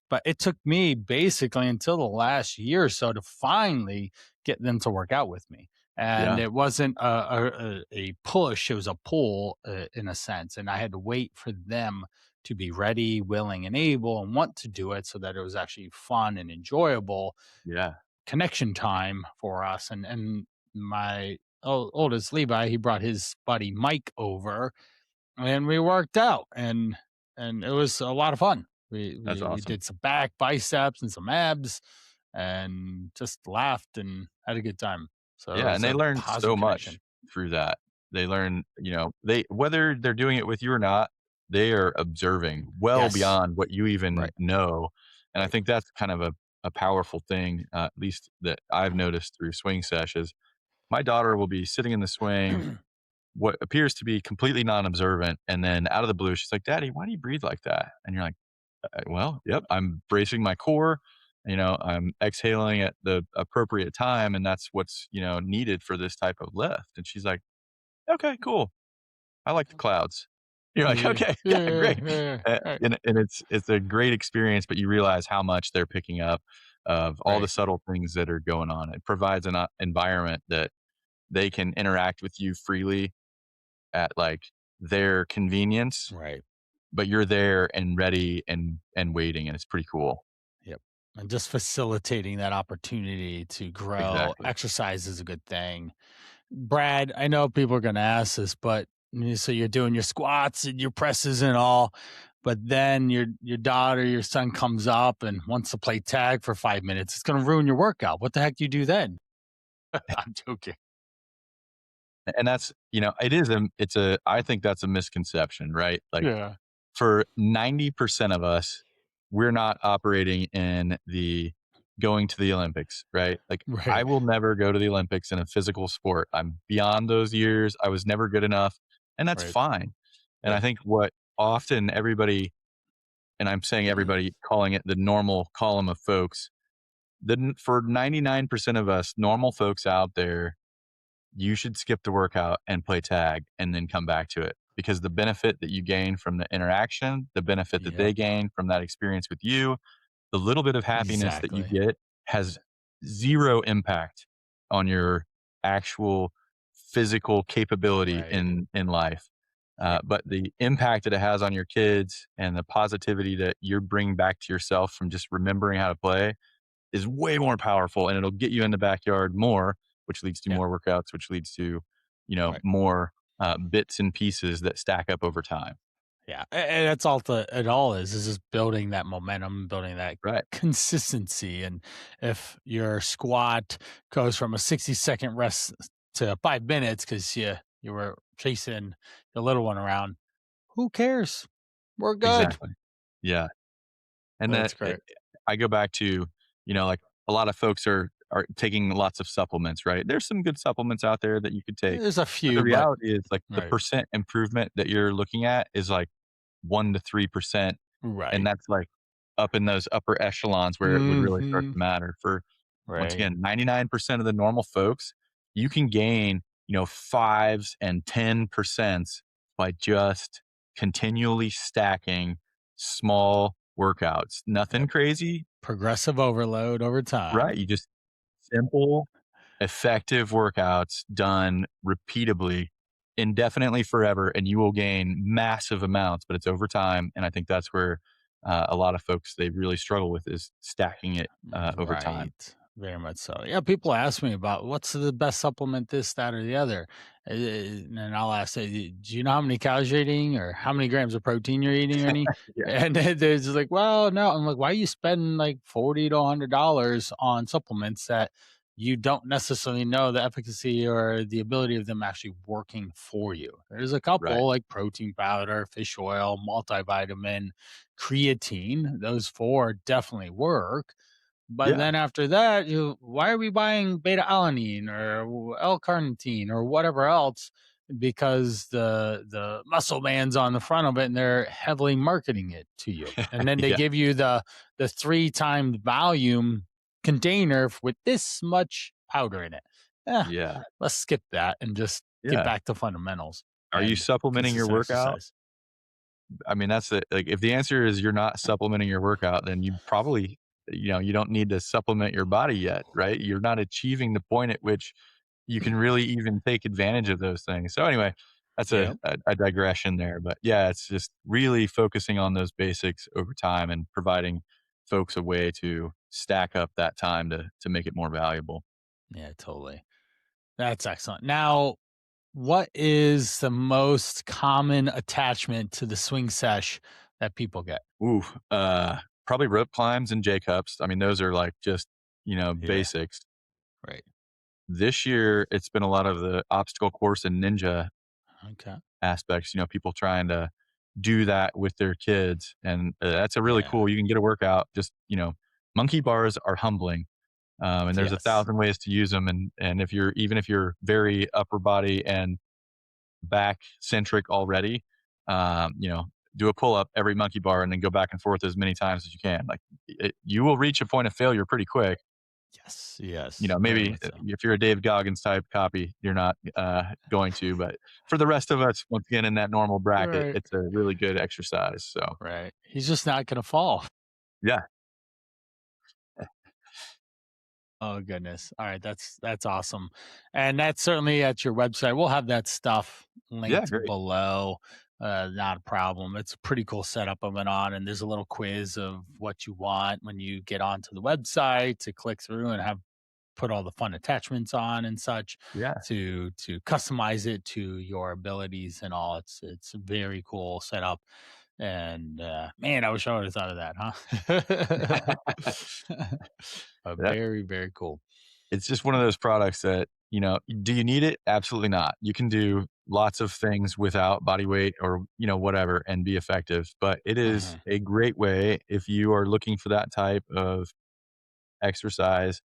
[SPEAKER 1] But it took me basically until the last year or so to finally get them to work out with me. And
[SPEAKER 2] yeah,
[SPEAKER 1] it wasn't a push, it was a pull in a sense. And I had to wait for them to be ready, willing, and able and want to do it so that it was actually fun and enjoyable
[SPEAKER 2] yeah.
[SPEAKER 1] connection time for us. And my oldest Levi, he brought his buddy Mike over, and we worked out, and it was a lot of fun. We
[SPEAKER 2] That's
[SPEAKER 1] we we
[SPEAKER 2] awesome.
[SPEAKER 1] did some back biceps and some abs, and just laughed and had a good time. So it
[SPEAKER 2] Yeah,
[SPEAKER 1] was
[SPEAKER 2] and they
[SPEAKER 1] a
[SPEAKER 2] learn so
[SPEAKER 1] positive
[SPEAKER 2] much
[SPEAKER 1] connection.
[SPEAKER 2] through that. They learn, they whether they're doing it with you or not, they are observing well
[SPEAKER 1] Yes,
[SPEAKER 2] beyond what you even
[SPEAKER 1] right,
[SPEAKER 2] know, and I
[SPEAKER 1] right.
[SPEAKER 2] think that's kind of a powerful thing, at least that I've noticed through swing sessions. My daughter will be sitting in the swing, what appears to be completely non-observant, and then out of the blue, she's like, "Daddy, why do you breathe like that?" And you're like, well, yep, I'm bracing my core. I'm exhaling at the appropriate time, and that's what's needed for this type of lift. And she's like, okay, cool. I like the clouds. You're like,
[SPEAKER 1] Yeah,
[SPEAKER 2] okay, yeah,
[SPEAKER 1] yeah,
[SPEAKER 2] great.
[SPEAKER 1] yeah, right,
[SPEAKER 2] And it's a great experience, but you realize how much they're picking up of all the
[SPEAKER 1] right,
[SPEAKER 2] subtle things that are going on. It provides an environment that they can interact with you freely at like their convenience,
[SPEAKER 1] right.
[SPEAKER 2] but you're there and ready and waiting, and it's pretty cool.
[SPEAKER 1] Yep. And just facilitating that opportunity to grow.
[SPEAKER 2] Exactly.
[SPEAKER 1] Exercise is a good thing. Brad, I know people are going to ask this, but so you're doing your squats and your presses and all, but then your daughter, your son comes up and wants to play tag for 5 minutes. It's going to ruin your workout. What the heck do you do then? I'm joking.
[SPEAKER 2] And that's, it is it's a I think that's a misconception, right? Like
[SPEAKER 1] Yeah.
[SPEAKER 2] for 90% of us, we're not operating in the going to the Olympics, right? Like I
[SPEAKER 1] Right.
[SPEAKER 2] will never go to the Olympics in a physical sport. I'm beyond those years. I was never good enough, and that's
[SPEAKER 1] Right.
[SPEAKER 2] fine. And I
[SPEAKER 1] Right.
[SPEAKER 2] think what often everybody, and I'm saying everybody, calling it the normal column of folks, for 99% of us normal folks out there, you should skip the workout and play tag and then come back to it, because the benefit that you gain from the interaction, the benefit that they
[SPEAKER 1] Yep.
[SPEAKER 2] gain from that experience with you, the little bit of happiness that you
[SPEAKER 1] Exactly.
[SPEAKER 2] get has zero impact on your actual physical capability
[SPEAKER 1] Right.
[SPEAKER 2] in life.
[SPEAKER 1] Right.
[SPEAKER 2] But the impact that it has on your kids and the positivity that you're bringing back to yourself from just remembering how to play is way more powerful, and it'll get you in the backyard more, which leads to
[SPEAKER 1] Yeah.
[SPEAKER 2] more workouts, which leads to,
[SPEAKER 1] Right.
[SPEAKER 2] more bits and pieces that stack up over time.
[SPEAKER 1] Yeah, and that's all it all is just building that momentum, building that
[SPEAKER 2] Right.
[SPEAKER 1] consistency. And if your squat goes from a 60-second rest to 5 minutes because you were chasing the little one around, who cares? We're good.
[SPEAKER 2] Exactly. Yeah. And
[SPEAKER 1] That's
[SPEAKER 2] that
[SPEAKER 1] great.
[SPEAKER 2] I go back to, like a lot of folks are taking lots of supplements, right? There's some good supplements out there that you could take.
[SPEAKER 1] There's a
[SPEAKER 2] But the
[SPEAKER 1] few, but
[SPEAKER 2] reality is like the
[SPEAKER 1] right,
[SPEAKER 2] percent improvement that you're looking at is like 1 to 3%. And
[SPEAKER 1] right,
[SPEAKER 2] that's like up in those upper echelons where it would really start
[SPEAKER 1] hmm
[SPEAKER 2] to matter. For once
[SPEAKER 1] right,
[SPEAKER 2] again, 99% of the normal folks, you can gain, fives and 10% by just continually stacking small workouts. Nothing
[SPEAKER 1] yep.
[SPEAKER 2] crazy,
[SPEAKER 1] Progressive overload over time.
[SPEAKER 2] right? You just simple, effective workouts done repeatably, indefinitely forever, and you will gain massive amounts, but it's over time. And I think that's where a lot of folks they really struggle with is stacking it over
[SPEAKER 1] Right,
[SPEAKER 2] time.
[SPEAKER 1] Very much so. Yeah, people ask me about what's the best supplement, this, that, or the other. And I'll ask, do you know how many calories you're eating or how many grams of protein you're eating or any?
[SPEAKER 2] Yeah.
[SPEAKER 1] And they're just like, well, no. I'm like, why are you spending like $40 to $100 on supplements that you don't necessarily know the efficacy or the ability of them actually working for you? There's a
[SPEAKER 2] Right.
[SPEAKER 1] couple like protein powder, fish oil, multivitamin, creatine. Those four definitely work, but
[SPEAKER 2] Yeah.
[SPEAKER 1] then after that, why are we buying beta alanine or L-carnitine or whatever else? Because the muscle band's on the front of it, and they're heavily marketing it to you. And then they
[SPEAKER 2] Yeah.
[SPEAKER 1] give you the 3 times volume container with this much powder in it. Eh,
[SPEAKER 2] Yeah.
[SPEAKER 1] let's skip that and just get
[SPEAKER 2] Yeah.
[SPEAKER 1] back to fundamentals
[SPEAKER 2] Are you
[SPEAKER 1] and
[SPEAKER 2] supplementing your
[SPEAKER 1] consistent
[SPEAKER 2] workout?
[SPEAKER 1] exercise.
[SPEAKER 2] I mean, that's it. Like, if the answer is you're not supplementing your workout, then you probably, you don't need to supplement your body yet, right? You're not achieving the point at which you can really even take advantage of those things. So anyway, that's
[SPEAKER 1] Yeah,
[SPEAKER 2] a digression there, but yeah, it's just really focusing on those basics over time and providing folks a way to stack up that time to make it more valuable.
[SPEAKER 1] yeah, totally. That's excellent. Now, what is the most common attachment to the swing sesh that people get?
[SPEAKER 2] Ooh, probably rope climbs and J cups. I mean, those are like just,
[SPEAKER 1] Yeah,
[SPEAKER 2] basics.
[SPEAKER 1] right.
[SPEAKER 2] This year, it's been a lot of the obstacle course and ninja
[SPEAKER 1] Okay.
[SPEAKER 2] aspects, people trying to do that with their kids. And that's a really
[SPEAKER 1] Yeah.
[SPEAKER 2] cool, you can get a workout, just, monkey bars are humbling. And there's a
[SPEAKER 1] Yes.
[SPEAKER 2] thousand ways to use them. And even if you're very upper body and back centric already, do a pull up every monkey bar and then go back and forth as many times as you can. Like you will reach a point of failure pretty quick.
[SPEAKER 1] Yes. Yes. Very
[SPEAKER 2] Maybe
[SPEAKER 1] much so.
[SPEAKER 2] if you're a Dave Goggins type copy, you're not going to. But for the rest of us, once again, in that normal bracket,
[SPEAKER 1] Right.
[SPEAKER 2] it's a really good exercise. So,
[SPEAKER 1] Right. He's just not going to fall.
[SPEAKER 2] yeah.
[SPEAKER 1] Oh goodness. All right, that's awesome. And that's certainly at your website. We'll have that stuff
[SPEAKER 2] Yeah,
[SPEAKER 1] linked
[SPEAKER 2] great.
[SPEAKER 1] below. Not a problem. It's a pretty cool setup of it on, and there's a little quiz of what you want when you get onto the website to click through and have put all the fun attachments on and such
[SPEAKER 2] Yeah.
[SPEAKER 1] to customize it to your abilities and all. It's a very cool setup. And man, I wish I would have thought of that, huh?
[SPEAKER 2] Yeah.
[SPEAKER 1] Very, very cool.
[SPEAKER 2] It's just one of those products that, do you need it? Absolutely not. You can do lots of things without body weight or, whatever and be effective. But it is
[SPEAKER 1] Mhm.
[SPEAKER 2] a great way if you are looking for that type of exercise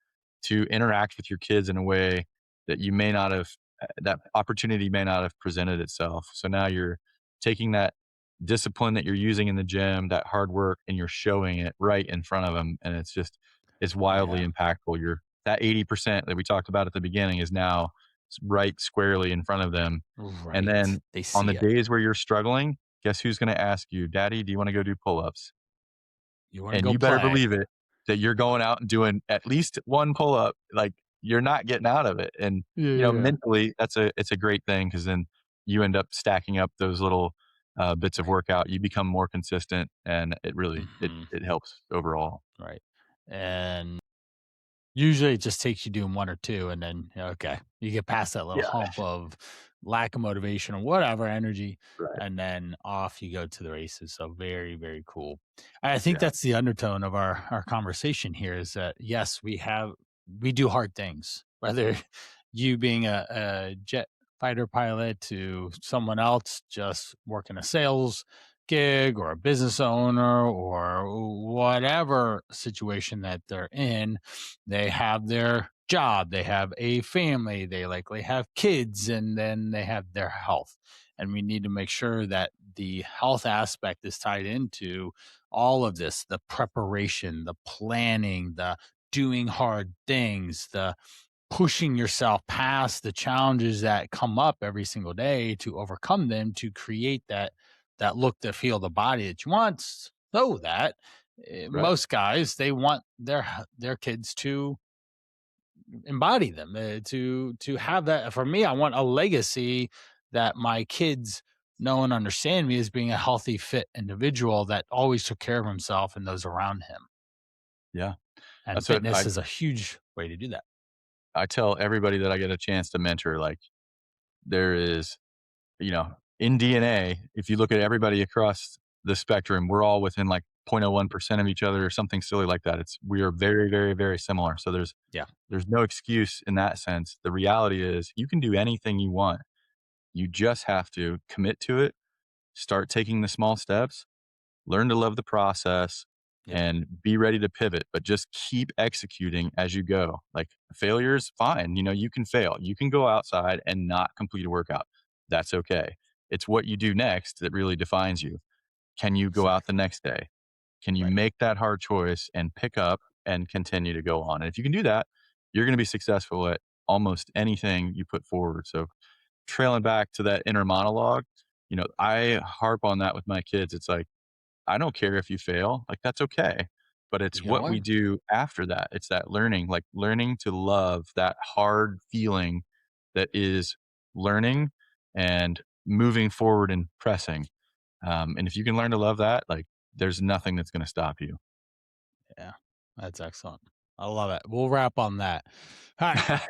[SPEAKER 2] to interact with your kids in a way that you may not have that opportunity may not have presented itself. So now you're taking that discipline that you're using in the gym, that hard work, and you're showing it right in front of them. And it's wildly
[SPEAKER 1] Yeah.
[SPEAKER 2] impactful. That 80% that we talked about at the beginning is now right squarely in front of them. And
[SPEAKER 1] Right.
[SPEAKER 2] then
[SPEAKER 1] They
[SPEAKER 2] on
[SPEAKER 1] see
[SPEAKER 2] the
[SPEAKER 1] it.
[SPEAKER 2] days where you're struggling, guess who's going to ask you, Daddy, do you want to go do pull ups?
[SPEAKER 1] You wanna
[SPEAKER 2] And
[SPEAKER 1] go
[SPEAKER 2] you better
[SPEAKER 1] play.
[SPEAKER 2] believe it that you're going out and doing at least one pull up, like, you're not getting out of it, and,
[SPEAKER 1] Yeah.
[SPEAKER 2] mentally, it's a great thing because then you end up stacking up those little, bits of
[SPEAKER 1] Right.
[SPEAKER 2] workout, you become more consistent, and it really it
[SPEAKER 1] Mhm.
[SPEAKER 2] it helps overall.
[SPEAKER 1] Right. And usually, it just takes you doing 1 or 2, and then, okay, you get past that little
[SPEAKER 2] Yeah,
[SPEAKER 1] hump of lack of motivation or whatever, energy,
[SPEAKER 2] right.
[SPEAKER 1] and then off you go to the races, so very, very cool. I think
[SPEAKER 2] Yeah,
[SPEAKER 1] that's the undertone of our conversation here is that, yes, we do hard things, whether you being a jet fighter pilot to someone else just working a sales gig or a business owner or whatever situation that they're in. They have their job, they have a family, they likely have kids, and then they have their health. And we need to make sure that the health aspect is tied into all of this, the preparation, the planning, the doing hard things, the pushing yourself past the challenges that come up every single day to overcome them to create that look, the feel, the body that you want. So that
[SPEAKER 2] right.
[SPEAKER 1] most guys, they want their kids to embody them, to have that. For me, I want a legacy that my kids know and understand me as being a healthy, fit individual that always took care of himself and those around him.
[SPEAKER 2] Yeah,
[SPEAKER 1] And
[SPEAKER 2] that's what
[SPEAKER 1] fitness
[SPEAKER 2] I
[SPEAKER 1] is a huge way to do that.
[SPEAKER 2] I tell everybody that I get a chance to mentor, like, there is, you know, in DNA, if you look at everybody across the spectrum, we're all within like 0.01% of each other or something silly like that. We are very, very, very similar. So
[SPEAKER 1] Yeah,
[SPEAKER 2] there's no excuse in that sense. The reality is you can do anything you want. You just have to commit to it, start taking the small steps, learn to love the process,
[SPEAKER 1] yep,
[SPEAKER 2] and be ready to pivot, but just keep executing as you go. Like, failure's fine. You can fail. You can go outside and not complete a workout. That's okay. It's what you do next that really defines you. Can you go out the
[SPEAKER 1] exactly.
[SPEAKER 2] next day? Can you
[SPEAKER 1] Right.
[SPEAKER 2] make that hard choice and pick up and continue to go on? And if you can do that, you're going to be successful at almost anything you put forward. So, trailing back to that inner monologue, I harp on that with my kids. It's like, I don't care if you fail, like, that's okay, but it's
[SPEAKER 1] You gotta
[SPEAKER 2] what we
[SPEAKER 1] learn.
[SPEAKER 2] do after that. It's that learning, like, learning to love that hard feeling that is learning and moving forward and pressing, and if you can learn to love that, like, there's nothing that's gonna stop you.
[SPEAKER 1] Yeah, that's excellent. I love it. We'll wrap on that. All right.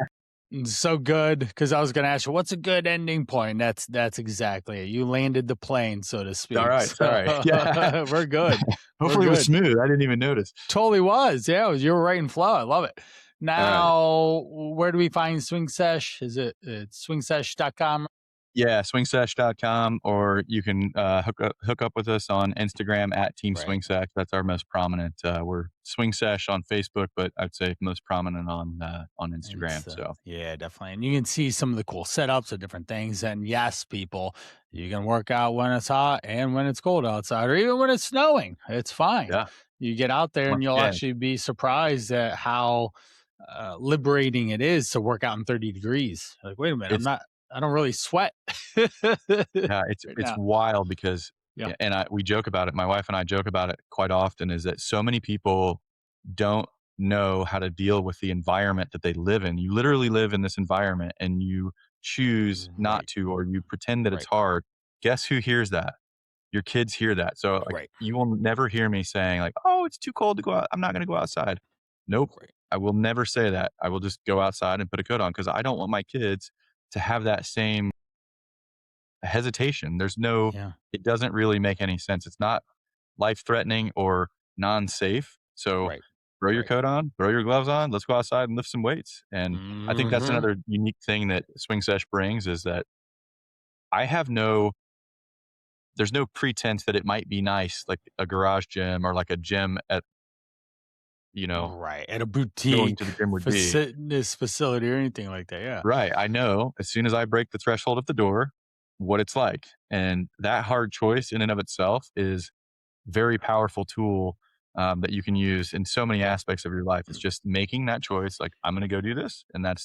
[SPEAKER 1] So good, because I was gonna ask you, what's a good ending point? That's exactly it. You landed the plane, so to speak.
[SPEAKER 2] Alright,
[SPEAKER 1] So
[SPEAKER 2] sorry. Yeah.
[SPEAKER 1] we're good. We're
[SPEAKER 2] Hopefully it was
[SPEAKER 1] good.
[SPEAKER 2] smooth, I didn't even notice.
[SPEAKER 1] Totally was. Yeah, you were right in flow. I love it.
[SPEAKER 2] Alright.
[SPEAKER 1] Now, where do we find Swing Sesh? Is it it's swingsesh.com?
[SPEAKER 2] Yeah, swingsesh.com, or you can, hook up with us on Instagram at Team
[SPEAKER 1] Right.
[SPEAKER 2] Swingsesh. That's our most prominent. We're Swingsesh on Facebook, but I'd say most prominent on Instagram. So
[SPEAKER 1] Yeah, definitely. And you can see some of the cool setups of different things. And yes, people, you can work out when it's hot and when it's cold outside, or even when it's snowing. It's fine.
[SPEAKER 2] yeah,
[SPEAKER 1] You get out there and
[SPEAKER 2] once
[SPEAKER 1] you'll
[SPEAKER 2] again,
[SPEAKER 1] actually be surprised at how liberating it is to work out in 30 degrees. Like, wait a minute,
[SPEAKER 2] it's
[SPEAKER 1] I don't really sweat
[SPEAKER 2] yeah, it's
[SPEAKER 1] right
[SPEAKER 2] it's
[SPEAKER 1] now.
[SPEAKER 2] wild because
[SPEAKER 1] Yeah.
[SPEAKER 2] and we joke about it. My wife and I joke about it quite often. Is that so many people don't know how to deal with the environment that they live in. You literally live in this environment, and you choose not
[SPEAKER 1] Right.
[SPEAKER 2] to, or you pretend that it's
[SPEAKER 1] Right.
[SPEAKER 2] hard. Guess who hears that? Your kids hear that. So, like,
[SPEAKER 1] Right.
[SPEAKER 2] you will never hear me saying, like, "Oh, it's too cold to go out. I'm not gonna go outside." Nope.
[SPEAKER 1] Right.
[SPEAKER 2] I will never say that. I will just go outside and put a coat on because I don't want my kids to have that same hesitation.
[SPEAKER 1] Yeah.
[SPEAKER 2] It doesn't really make any sense. It's not life threatening or non-safe. So,
[SPEAKER 1] Right.
[SPEAKER 2] throw your
[SPEAKER 1] Right.
[SPEAKER 2] coat on, throw your gloves on, let's go outside and lift some weights. And I think that's
[SPEAKER 1] Hmm.
[SPEAKER 2] another unique thing that Swing Sesh brings is that I have no there's no pretense that it might be nice, like a garage gym or like a gym at, you know,
[SPEAKER 1] Right. At a
[SPEAKER 2] going
[SPEAKER 1] boutique
[SPEAKER 2] to the gym would be.
[SPEAKER 1] fitness facility or anything like that. Yeah.
[SPEAKER 2] Right. I know as soon as I break the threshold of the door, what it's like. And that hard choice in and of itself is very powerful tool that you can use in so many
[SPEAKER 1] Yeah.
[SPEAKER 2] aspects of your life. It's just making that choice, like, I'm going to go do this. And that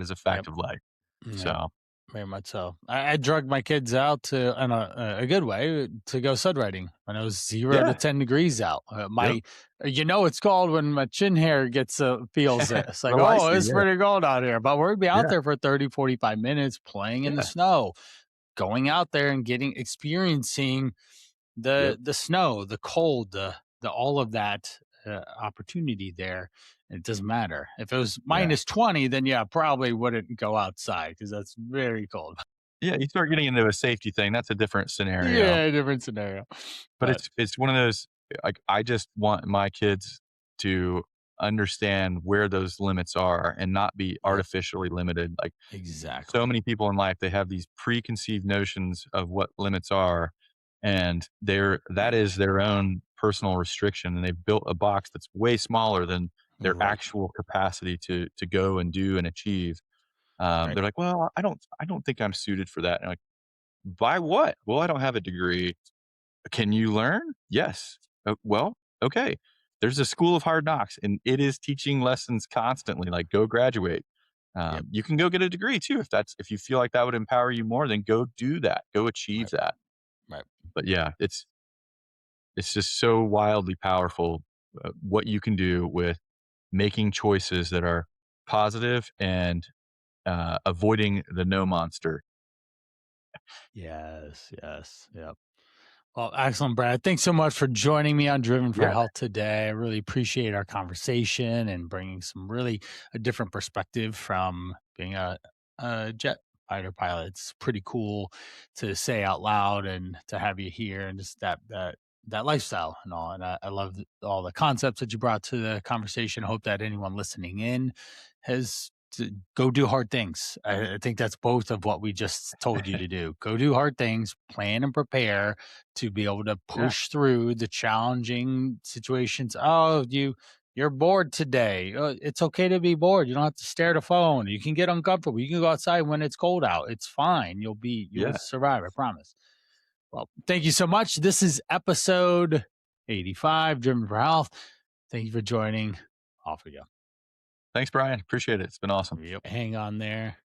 [SPEAKER 2] is a
[SPEAKER 1] Yep.
[SPEAKER 2] fact of life.
[SPEAKER 1] Yep.
[SPEAKER 2] So,
[SPEAKER 1] Very much so. I drug my kids out to in a good way to go sled riding when it was 0 to 10 degrees out.
[SPEAKER 2] yep.
[SPEAKER 1] It's cold when my chin hair gets feels it. It's like,
[SPEAKER 2] Oh, I
[SPEAKER 1] oh,
[SPEAKER 2] see.
[SPEAKER 1] it's
[SPEAKER 2] Yeah.
[SPEAKER 1] pretty cold out here, but we'd be out
[SPEAKER 2] Yeah.
[SPEAKER 1] there for 30, 45 minutes playing in the
[SPEAKER 2] Yeah.
[SPEAKER 1] snow, going out there and experiencing
[SPEAKER 2] Yep.
[SPEAKER 1] the snow, the cold, the all of that opportunity there. It doesn't matter if it was
[SPEAKER 2] Yeah.
[SPEAKER 1] -20, then yeah, probably wouldn't go outside because that's very cold.
[SPEAKER 2] Yeah. You start getting into a safety thing. That's a different scenario.
[SPEAKER 1] Yeah, different scenario.
[SPEAKER 2] But
[SPEAKER 1] But
[SPEAKER 2] it's one of those, like, I just want my kids to understand where those limits are and not be
[SPEAKER 1] yep,
[SPEAKER 2] artificially limited. Like, so
[SPEAKER 1] exactly.
[SPEAKER 2] many people in life, they have these preconceived notions of what limits are, and that is their own personal restriction, and they've built a box that's way smaller than their
[SPEAKER 1] Right,
[SPEAKER 2] actual capacity to go and do and achieve.
[SPEAKER 1] right.
[SPEAKER 2] They're like, "Well, I don't think I'm suited for that." And I'm like, "By what?" "Well, I don't have a degree." "Can you learn?" "Yes." Well, okay. There's a school of hard knocks, and it is teaching lessons constantly, like, go graduate.
[SPEAKER 1] Yep,
[SPEAKER 2] You can go get a degree too if you feel like that would empower you more, then go do that, go achieve
[SPEAKER 1] right,
[SPEAKER 2] that.
[SPEAKER 1] right.
[SPEAKER 2] But yeah, it's just so wildly powerful, what you can do with making choices that are positive and, avoiding the no monster.
[SPEAKER 1] Yes, yes, yep. Well, excellent, Brad. Thanks so much for joining me on Driven for
[SPEAKER 2] Yeah.
[SPEAKER 1] Health today. I really appreciate our conversation and bringing some really a different perspective from being a jet fighter pilot. It's pretty cool to say out loud and to have you here and just that lifestyle and all. And I love all the concepts that you brought to the conversation. Hope that anyone listening in has to go do hard things. I think that's both of what we just told you to do. Go do hard things, plan and prepare to be able to
[SPEAKER 2] Yeah.
[SPEAKER 1] push through the challenging situations. Oh, you're bored today. It's okay to be bored. You don't have to stare at a phone. You can get uncomfortable. You can go outside when it's cold out. It's fine. You'll
[SPEAKER 2] Yeah.
[SPEAKER 1] survive. I promise. Well, thank you so much. This is episode 85, Driven for Health. Thank you for joining. Off we go.
[SPEAKER 2] Thanks, Brian. Appreciate it. It's been awesome.
[SPEAKER 1] Yep. Hang on there.